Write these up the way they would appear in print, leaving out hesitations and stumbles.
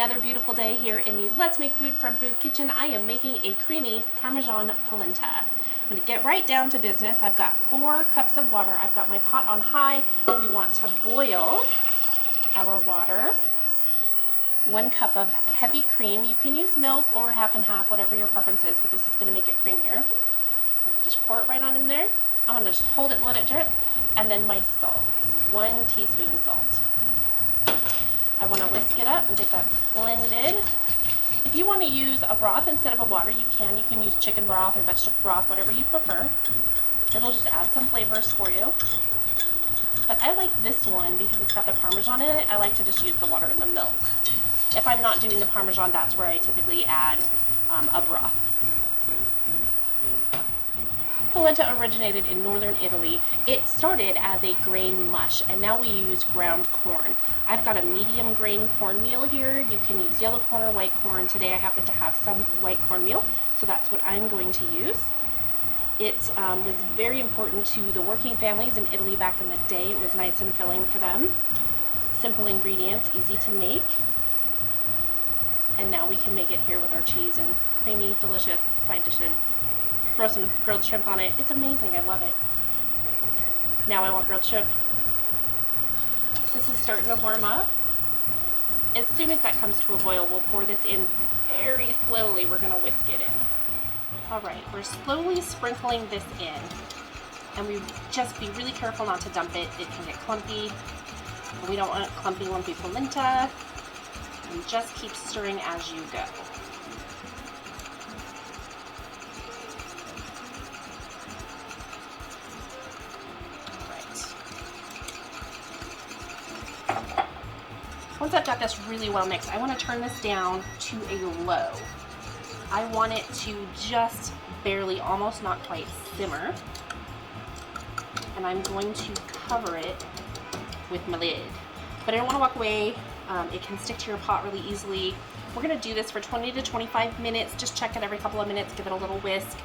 another beautiful day here in the Let's Make Food from Food kitchen. I am making a creamy Parmesan Polenta. I'm going to get right down to business. I've got 4 cups of water. I've got my pot on high. We want to boil our water. 1 cup of heavy cream. You can use milk or half and half, whatever your preference is, but this is going to make it creamier. I'm going to just pour it right on in there. I'm going to just hold it and let it drip. And then my salt. This is 1 teaspoon salt. I want to whisk it up and get that blended. If you want to use a broth instead of a water, you can. You can use chicken broth or vegetable broth, whatever you prefer. It'll just add some flavors for you. But I like this one because it's got the Parmesan in it. I like to just use the water and the milk. If I'm not doing the Parmesan, that's where I typically add a broth. Polenta originated in northern Italy. It started as a grain mush, and now we use ground corn. I've got a medium grain cornmeal here. You can use yellow corn or white corn. Today I happen to have some white cornmeal, so that's what I'm going to use. It was very important to the working families in Italy back in the day. It was nice and filling for them. Simple ingredients, easy to make. And now we can make it here with our cheese and creamy, delicious side dishes. Throw some grilled shrimp on it. It's amazing. I love it. Now I want grilled shrimp. This is starting to warm up. As soon as that comes to a boil, we'll pour this in very slowly. We're going to whisk it in. All right, we're slowly sprinkling this in. And we just be really careful not to dump it. It can get clumpy. We don't want clumpy, lumpy polenta. And just keep stirring as you go. Once I've got this really well mixed, I want to turn this down to a low. I want it to just barely, almost not quite simmer. And I'm going to cover it with my lid. But I don't want to walk away. It can stick to your pot really easily. We're going to do this for 20 to 25 minutes. Just check it every couple of minutes, give it a little whisk.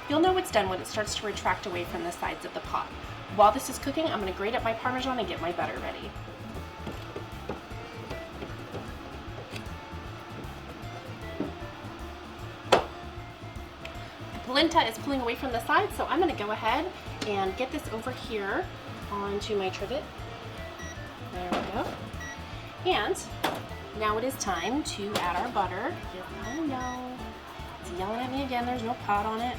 You'll know it's done when it starts to retract away from the sides of the pot. While this is cooking, I'm going to grate up my Parmesan and get my butter ready. Polenta is pulling away from the side, so I'm going to go ahead and get this over here onto my trivet. There we go. And now it is time to add our butter. Oh no, it's yelling at me again. There's no pot on it.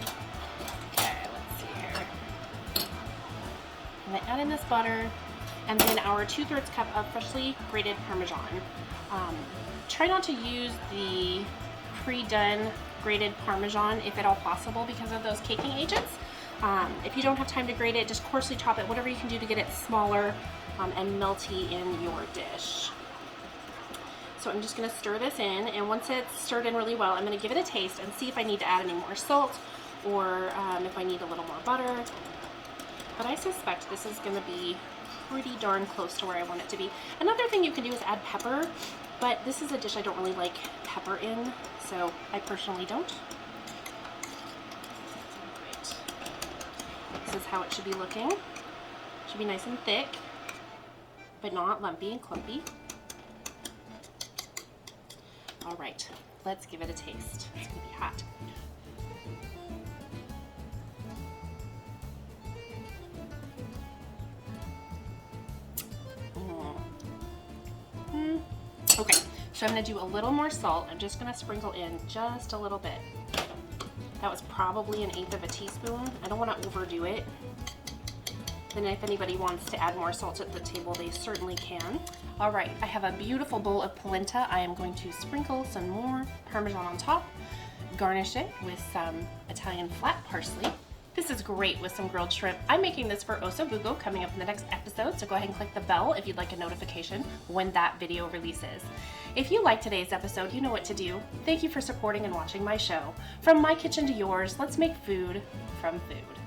Okay, let's see here. I'm going to add in this butter and then our 2/3 cup of freshly grated Parmesan. Try not to use the pre-done grated Parmesan if at all possible because of those caking agents. If you don't have time to grate it, just coarsely chop it, whatever you can do to get it smaller and melty in your dish. So I'm just going to stir this in, and once it's stirred in really well, I'm going to give it a taste and see if I need to add any more salt or if I need a little more butter. But I suspect this is going to be pretty darn close to where I want it to be. Another thing you can do is add pepper, but this is a dish I don't really like pepper in, so I personally don't. Right. This is how it should be looking. It should be nice and thick, but not lumpy and clumpy. All right, let's give it a taste. It's gonna be hot. Okay, so I'm gonna do a little more salt. I'm just gonna sprinkle in just a little bit. That was probably 1/8 of a teaspoon. I don't wanna overdo it. And if anybody wants to add more salt at the table, they certainly can. All right, I have a beautiful bowl of polenta. I am going to sprinkle some more Parmesan on top, garnish it with some Italian flat parsley. This is great with some grilled shrimp. I'm making this for Ossobuco coming up in the next episode, so go ahead and click the bell if you'd like a notification when that video releases. If you liked today's episode, you know what to do. Thank you for supporting and watching my show. From my kitchen to yours, let's make food from food.